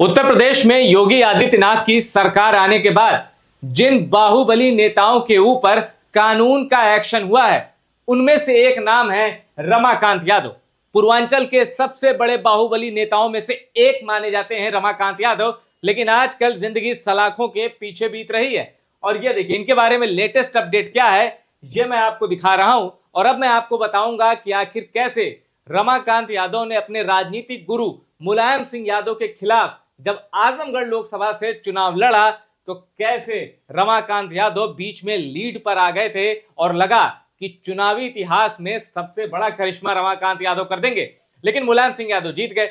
उत्तर प्रदेश में योगी आदित्यनाथ की सरकार आने के बाद जिन बाहुबली नेताओं के ऊपर कानून का एक्शन हुआ है, उनमें से एक नाम है रमाकांत यादव। पूर्वांचल के सबसे बड़े बाहुबली नेताओं में से एक माने जाते हैं रमाकांत यादव, लेकिन आजकल जिंदगी सलाखों के पीछे बीत रही है। और ये देखिए, इनके बारे में लेटेस्ट अपडेट क्या है, ये मैं आपको दिखा रहा हूं। और अब मैं आपको बताऊंगा कि आखिर कैसे रमाकांत यादव ने अपने राजनीतिक गुरु मुलायम सिंह यादव के खिलाफ जब आजमगढ़ लोकसभा से चुनाव लड़ा, तो कैसे रमाकांत यादव बीच में लीड पर आ गए थे और लगा कि चुनावी इतिहास में सबसे बड़ा करिश्मा रमाकांत यादव कर देंगे। लेकिन मुलायम सिंह यादव जीत गए।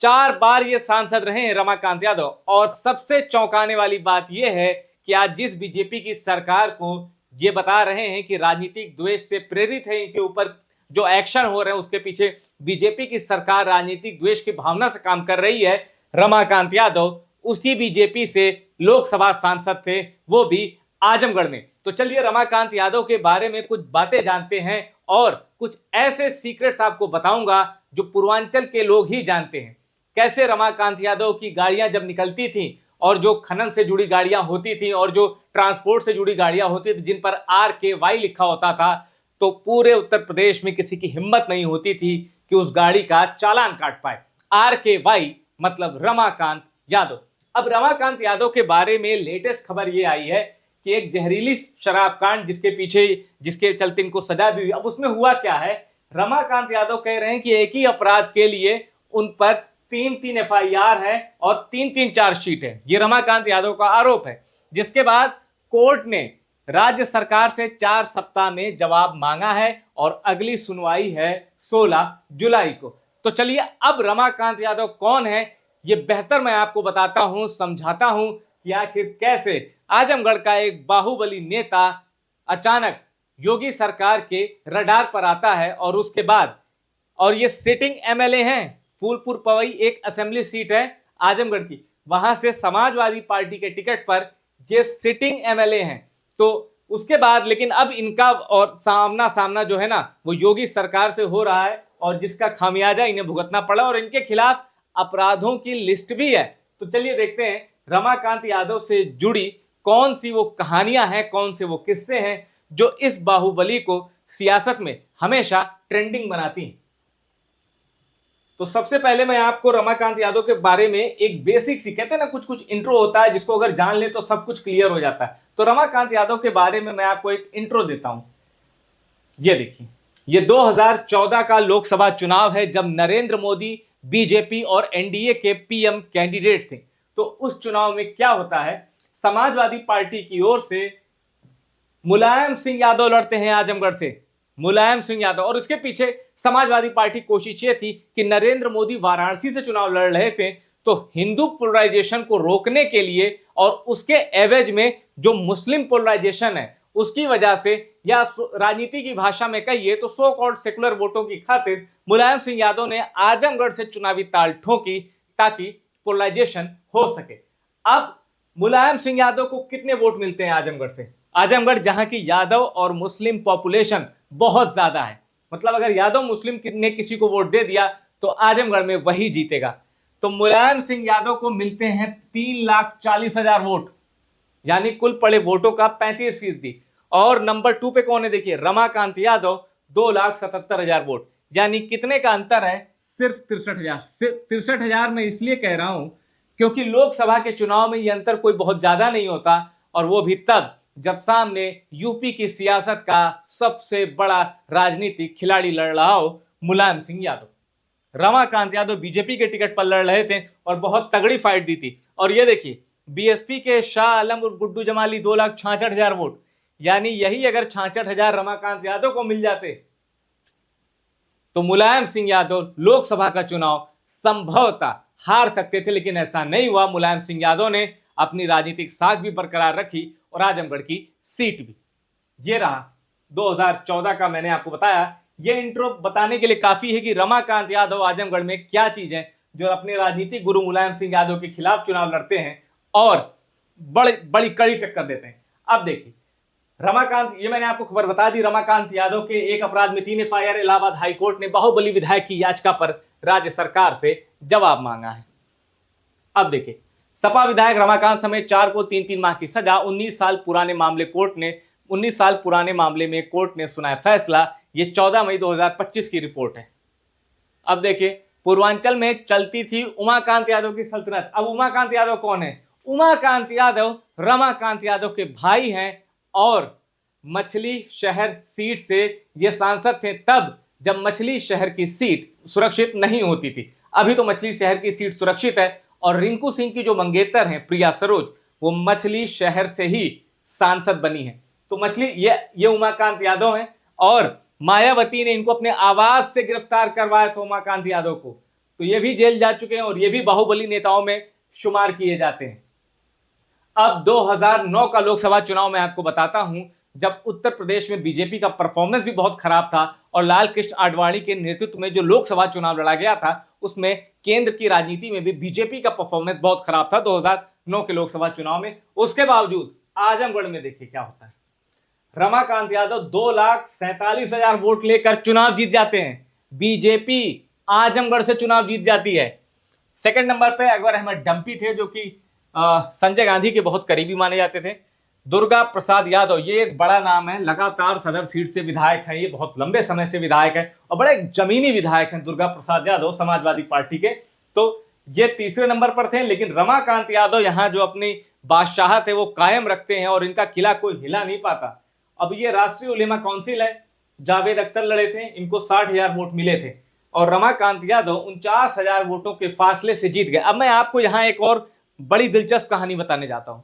4 बार ये सांसद रहे हैं रमाकांत यादव। और सबसे चौंकाने वाली बात यह है कि आज जिस बीजेपी की सरकार को ये बता रहे हैं कि राजनीतिक द्वेष से प्रेरित है, इनके ऊपर जो एक्शन हो रहे हैं उसके पीछे बीजेपी की सरकार राजनीतिक द्वेष की भावना से काम कर रही है, रमाकांत यादव उसी बीजेपी से लोकसभा सांसद थे, वो भी आजमगढ़ में। तो चलिए रमाकांत यादव के बारे में कुछ बातें जानते हैं और कुछ ऐसे सीक्रेट्स आपको बताऊंगा जो पूर्वांचल के लोग ही जानते हैं। कैसे रमाकांत यादव की गाड़ियां जब निकलती थी और जो खनन से जुड़ी गाड़ियां होती थी और जो ट्रांसपोर्ट से जुड़ी गाड़ियां होती थी जिन पर RKY लिखा होता था, तो पूरे उत्तर प्रदेश में किसी की हिम्मत नहीं होती थी कि उस गाड़ी का चालान काट पाए। RKY मतलब रमाकांत यादव। अब रमाकांत यादव के बारे में लेटेस्ट खबर ये आई है कि एक जहरीली शराब कांड जिसके चलते इनको सजा भी हुई। अब उसमें हुआ क्या है, रमाकांत यादव कह रहे हैं कि एक ही अपराध के लिए उन पर 3-3 FIR है और 3-3 चार्जशीट है। ये रमाकांत यादव का आरोप है, जिसके बाद कोर्ट ने राज्य सरकार से 4 सप्ताह में जवाब मांगा है और अगली सुनवाई है 16 जुलाई को। तो चलिए अब रमाकांत यादव कौन है, ये बेहतर मैं आपको बताता हूं, समझाता हूं कि आखिर कैसे आजमगढ़ का एक बाहुबली नेता अचानक योगी सरकार के रडार पर आता है। और उसके बाद, और ये सिटिंग MLA हैं, फूलपुर पवई एक असेंबली सीट है आजमगढ़ की, वहां से समाजवादी पार्टी के टिकट पर ये सिटिंग MLA हैं। तो उसके बाद लेकिन अब इनका और सामना जो है ना, वो योगी सरकार से हो रहा है और जिसका खामियाजा इन्हें भुगतना पड़ा और इनके खिलाफ अपराधों की लिस्ट भी है। तो चलिए देखते हैं रमाकांत यादव से जुड़ी कौन सी वो कहानियां हैं, कौन से वो किस्से हैं जो इस बाहुबली को सियासत में हमेशा ट्रेंडिंग बनाती हैं। तो सबसे पहले मैं आपको रमाकांत यादव के बारे में एक बेसिक सी, कहते हैं ना कुछ कुछ इंट्रो होता है जिसको अगर जान ले तो सब कुछ क्लियर हो जाता है। तो रमाकांत यादव के बारे में मैं आपको एक इंट्रो देता हूं। ये देखिए, ये 2014 का लोकसभा चुनाव है जब नरेंद्र मोदी बीजेपी और NDA के PM कैंडिडेट थे। तो उस चुनाव में क्या होता है, समाजवादी पार्टी की ओर से मुलायम सिंह यादव लड़ते हैं आजमगढ़ से, मुलायम सिंह यादव। और उसके पीछे समाजवादी पार्टी कोशिश ये थी कि नरेंद्र मोदी वाराणसी से चुनाव लड़ रहे थे, तो हिंदू पोलराइजेशन को रोकने के लिए और उसके एवज में जो मुस्लिम पोलराइजेशन है उसकी वजह से, या राजनीति की भाषा में कहिए तो सो कॉल्ड सेकुलर वोटों की खातिर मुलायम सिंह यादव ने आजमगढ़ से चुनावी ताल ठोकी ताकि पोलराइजेशन हो सके। अब मुलायम सिंह यादव को कितने वोट मिलते हैं आजमगढ़ से? आजमगढ़ जहां की यादव और मुस्लिम पॉपुलेशन बहुत ज्यादा है, मतलब अगर यादव मुस्लिम ने किसी को वोट दे दिया तो आजमगढ़ में वही जीतेगा। तो मुलायम सिंह यादव को मिलते हैं 3,40,000 वोट, यानी कुल पड़े वोटों का 35%। और नंबर 2 पे कौन है, देखिए रमाकांत यादव 2,77,000 वोट, यानी कितने का अंतर है, सिर्फ 63,000। 63,000 मैं इसलिए कह रहा हूं क्योंकि लोकसभा के चुनाव में यह अंतर कोई बहुत ज्यादा नहीं होता, और वो भी तब जब सामने यूपी की सियासत का सबसे बड़ा राजनीतिक खिलाड़ी लड़ रहा हो, मुलायम सिंह यादव। रमाकांत यादव बीजेपी के टिकट पर लड़ रहे थे और बहुत तगड़ी फाइट दी थी। और ये देखिए, BSP के शाह आलम उर्फ गुड्डू जमाली 2,66,000 वोट, यानी यही अगर 66,000 रमाकांत यादव को मिल जाते तो मुलायम सिंह यादव लोकसभा का चुनाव संभवतः हार सकते थे। लेकिन ऐसा नहीं हुआ, मुलायम सिंह यादव ने अपनी राजनीतिक साख भी बरकरार रखी और आजमगढ़ की सीट भी। ये रहा 2014 का, मैंने आपको बताया। ये इंट्रो बताने के लिए काफी है कि रमाकांत यादव आजमगढ़ में क्या चीज है जो अपने राजनीतिक गुरु मुलायम सिंह यादव के खिलाफ चुनाव लड़ते हैं और बड़ी कड़ी टक्कर देते हैं। अब देखिए रमाकांत, ये मैंने आपको खबर बता दी, रमाकांत यादव के एक अपराध में 3 FIR। इलाहाबाद हाईकोर्ट ने बाहुबली विधायक की याचिका पर राज्य सरकार से जवाब मांगा है। अब देखिए, सपा विधायक रमाकांत समेत 4 को 3-3 माह की सजा। 19 साल पुराने मामले में कोर्ट ने सुनाया फैसला। ये 14 मई 2025 की रिपोर्ट है। अब देखिए, पूर्वांचल में चलती थी उमाकांत यादव की सल्तनत। अब उमाकांत यादव कौन है? उमाकांत यादव रमाकांत यादव के भाई हैं और मछली शहर सीट से ये सांसद थे तब जब मछली शहर की सीट सुरक्षित नहीं होती थी। अभी तो मछली शहर की सीट सुरक्षित है और रिंकू सिंह की जो मंगेतर हैं प्रिया सरोज, वो मछली शहर से ही सांसद बनी है। तो मछली ये उमाकांत यादव हैं और मायावती ने इनको अपने आवास से गिरफ्तार करवाया था उमाकांत यादव को। तो ये भी जेल जा चुके हैं और ये भी बाहुबली नेताओं में शुमार किए जाते हैं। अब 2009 का लोकसभा चुनाव मैं आपको बताता हूं, जब उत्तर प्रदेश में बीजेपी का परफॉर्मेंस भी बहुत खराब था और लाल कृष्ण आडवाणी के नेतृत्व में जो लोकसभा चुनाव लड़ा गया था उसमें केंद्र की राजनीति में भी बीजेपी का परफॉर्मेंस बहुत खराब था 2009 के लोकसभा चुनाव में। उसके बावजूद आजमगढ़ में देखिए क्या होता है। रमाकांत यादव 2,47,000 वोट लेकर चुनाव जीत जाते हैं। बीजेपी आजमगढ़ से चुनाव जीत जाती है। सेकंड नंबर पे अकबर अहमद डंपी थे जो कि संजय गांधी के बहुत करीबी माने जाते थे। दुर्गा प्रसाद यादव, ये एक बड़ा नाम है, लगातार सदर सीट से विधायक है, ये बहुत लंबे समय से विधायक है और बड़े जमीनी विधायक हैं दुर्गा प्रसाद यादव समाजवादी पार्टी के। तो ये तीसरे नंबर पर थे, लेकिन रमाकांत यादव यहाँ जो अपनी बादशाहत है वो कायम रखते हैं और इनका किला कोई हिला नहीं पाता। अब ये राष्ट्रीय उलेमा काउंसिल है, जावेद अख्तर लड़े थे, इनको 60,000 वोट मिले थे और रमाकांत यादव 49,000 वोटों के फासले से जीत गए। अब मैं आपको यहाँ एक और बड़ी दिलचस्प कहानी बताने जाता हूं।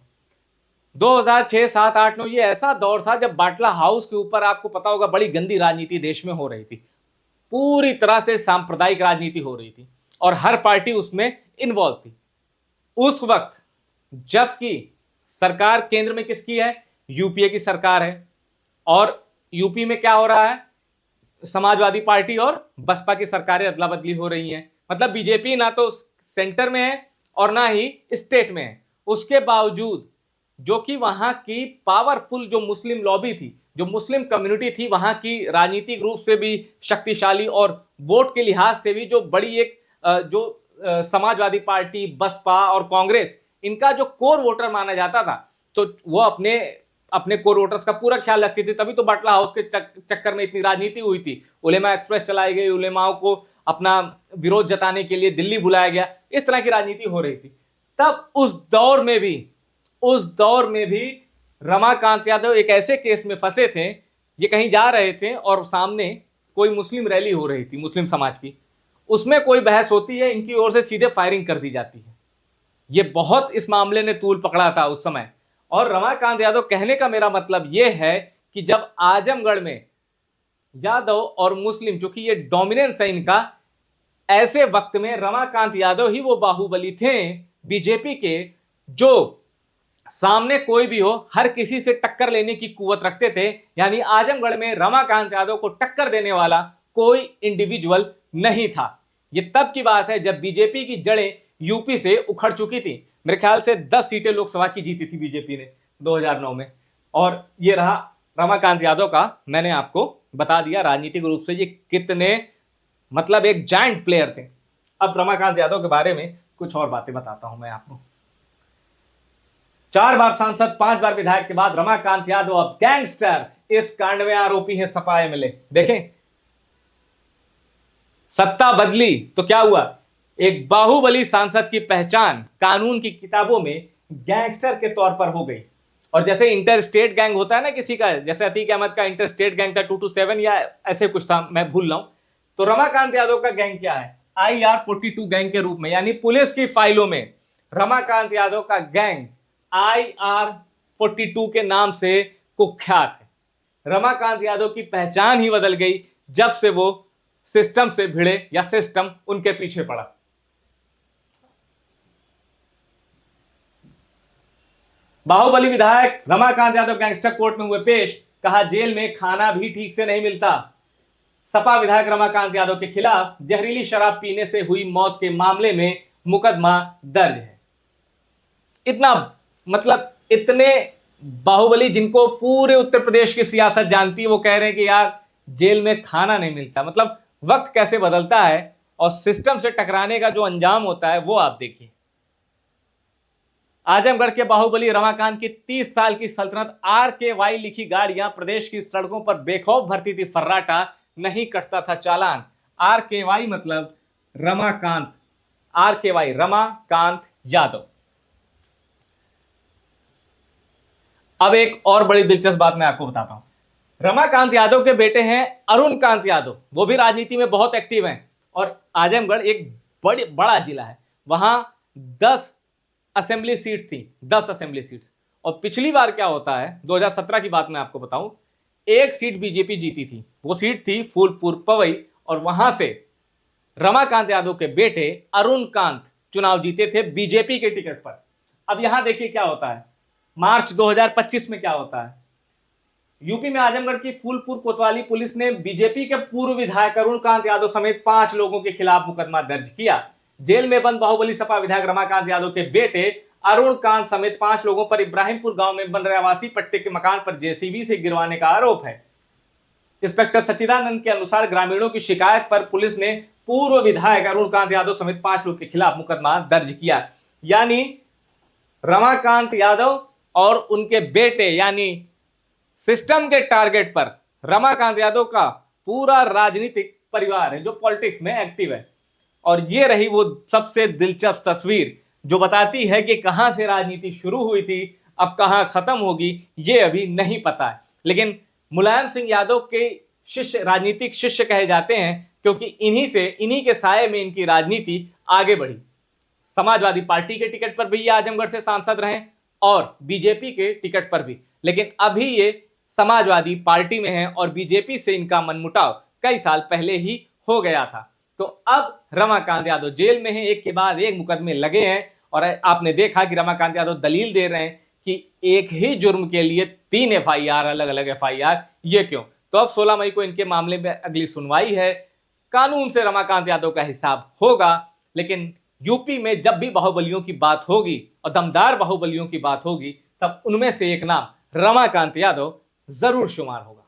2006, 7, 8, 9 ये ऐसा दौर था जब बाटला हाउस के ऊपर आपको पता होगा बड़ी गंदी राजनीति देश में हो रही थी। पूरी तरह से सांप्रदायिक राजनीति हो रही थी और हर पार्टी उसमें इन्वॉल्व थी। उस वक्त जबकि सरकार केंद्र में किसकी है? यूपीए की सरकार है और यूपी में क्या हो रहा है? समाजवादी पार्टी और बसपा की सरकारें अदला बदली हो रही हैं। मतलब बीजेपी ना तो सेंटर में है और ना ही स्टेट में है। उसके बावजूद जो कि वहां की पावरफुल जो मुस्लिम लॉबी थी, जो मुस्लिम कम्युनिटी थी, वहां की राजनीतिक रूप से भी शक्तिशाली और वोट के लिहाज से भी जो बड़ी एक समाजवादी पार्टी, बसपा और कांग्रेस, इनका जो कोर वोटर माना जाता था, तो वो अपने कोर वोटर्स का पूरा ख्याल रखती थी। तभी तो बाटला हाउस के चक्कर में इतनी राजनीति हुई थी। उलेमा एक्सप्रेस चलाई गई, उलेमाओं को अपना विरोध जताने के लिए दिल्ली बुलाया गया, इस तरह की राजनीति हो रही थी। तब उस दौर में भी रमाकांत यादव एक ऐसे केस में फंसे थे, ये कहीं जा रहे थे और सामने कोई मुस्लिम रैली हो रही थी मुस्लिम समाज की, उसमें कोई बहस होती है, इनकी ओर से सीधे फायरिंग कर दी जाती है। ये बहुत इस मामले ने तूल पकड़ा था उस समय। और रमाकांत यादव, कहने का मेरा मतलब यह है कि जब आजमगढ़ में यादव और मुस्लिम, चूंकि ये डोमिनेंस है इनका, ऐसे वक्त में रमाकांत यादव ही वो बाहुबली थे बीजेपी के, जो सामने कोई भी हो हर किसी से टक्कर लेने की कुवत रखते थे। यानी आजमगढ़ में रमाकांत यादव को टक्कर देने वाला कोई इंडिविजुअल नहीं था। ये तब की बात है जब बीजेपी की जड़ें यूपी से उखड़ चुकी थी। मेरे ख्याल से 10 सीटें लोकसभा की जीती थी बीजेपी ने 2009 में। और ये रहा रमाकांत यादव का, मैंने आपको बता दिया राजनीतिक रूप से ये कितने मतलब एक जायंट प्लेयर थे। अब रमाकांत यादव के बारे में कुछ और बातें बताता हूं मैं आपको। 4 बार सांसद, 5 बार विधायक के बाद रमाकांत यादव अब गैंगस्टर, इस कांड में आरोपी है सपा एमएलए। देखें, सत्ता बदली तो क्या हुआ? एक बाहुबली सांसद की पहचान कानून की किताबों में गैंगस्टर के तौर पर हो गई। और जैसे इंटर स्टेट गैंग होता है ना किसी का, जैसे अतीक अहमद का इंटर स्टेट गैंग था 227 या ऐसे कुछ था, मैं भूल रहा हूं, तो रमाकांत यादव का गैंग क्या है? IR42 गैंग के रूप में, यानी पुलिस की फाइलों में रमाकांत यादव का गैंग IR42 के नाम से कुख्यात है। रमाकांत यादव की पहचान ही बदल गई जब से वो सिस्टम से भिड़े या सिस्टम उनके पीछे पड़ा। बाहुबली विधायक रमाकांत यादव गैंगस्टर कोर्ट में हुए पेश, कहा जेल में खाना भी ठीक से नहीं मिलता। सपा विधायक रमाकांत यादव के खिलाफ जहरीली शराब पीने से हुई मौत के मामले में मुकदमा दर्ज है। इतना मतलब इतने बाहुबली जिनको पूरे उत्तर प्रदेश की सियासत जानती है, वो कह रहे हैं कि यार जेल में खाना नहीं मिलता। मतलब वक्त कैसे बदलता है और सिस्टम से टकराने का जो अंजाम होता है वो आप देखिए। आजमगढ़ के बाहुबली रमाकांत की 30 साल की सल्तनत RKY लिखी गाड़ियां प्रदेश की सड़कों पर बेखौफ भरती थी फर्राटा, नहीं कटता था चालान। RKY मतलब रमाकांत, RKY रमाकांत यादव। अब एक और बड़ी दिलचस्प बात मैं आपको बताता हूं। रमाकांत यादव के बेटे हैं अरुण कांत यादव, वो भी राजनीति में बहुत एक्टिव हैं और आजमगढ़ एक बड़ा जिला है, वहां 10 असेंबली सीट थी, 10 असेंबली सीट्स। और पिछली बार क्या होता है, 2017 की बात मैं आपको बताऊं, एक सीट बीजेपी जीती थी, वो सीट थी फूलपुर पवई, और वहां से रमाकांत यादव के बेटे अरुण कांत चुनाव जीते थे बीजेपी के टिकट पर। अब यहां देखिए क्या होता है, मार्च 2025 में क्या होता है। यूपी में आजमगढ़ की फूलपुर कोतवाली पुलिस ने बीजेपी के पूर्व विधायक अरुण कांत यादव समेत 5 लोगों के खिलाफ मुकदमा दर्ज किया। जेल में बंद बाहुबली सपा विधायक रमाकांत यादव के बेटे अरुण कांत समेत 5 लोगों पर इब्राहिमपुर गांव में बन रहे आवासीय पट्टे के मकान पर जेसीबी से गिरवाने का आरोप है। इंस्पेक्टर सच्चिदानंद के अनुसार ग्रामीणों की शिकायत पर पुलिस ने पूर्व विधायक अरुण कांत यादव समेत 5 लोगों के खिलाफ मुकदमा दर्ज किया। यानी रमाकांत यादव और उनके बेटे, यानी सिस्टम के टारगेट पर रमाकांत यादव का पूरा राजनीतिक परिवार है जो पॉलिटिक्स में एक्टिव है। और ये रही वो सबसे दिलचस्प तस्वीर जो बताती है कि कहां से राजनीति शुरू हुई थी, अब कहां खत्म होगी ये अभी नहीं पता है। लेकिन मुलायम सिंह यादव के शिष्य राजनीतिक शिष्य कहे जाते हैं क्योंकि इन्हीं के साये में इनकी राजनीति आगे बढ़ी। समाजवादी पार्टी के टिकट पर भी ये आजमगढ़ से सांसद रहे और बीजेपी के टिकट पर भी, लेकिन अभी ये समाजवादी पार्टी में है और बीजेपी से इनका मनमुटाव कई साल पहले ही हो गया था। तो अब रमाकांत यादव जेल में हैं, एक के बाद एक मुकदमे लगे हैं और आपने देखा कि रमाकांत यादव दलील दे रहे हैं कि एक ही जुर्म के लिए 3 FIR, अलग अलग FIR, ये क्यों। तो अब 16 मई को इनके मामले में अगली सुनवाई है। कानून से रमाकांत यादव का हिसाब होगा, लेकिन यूपी में जब भी बाहुबलियों की बात होगी और दमदार बाहुबलियों की बात होगी, तब उनमें से एक नाम रमाकांत यादव जरूर शुमार होगा।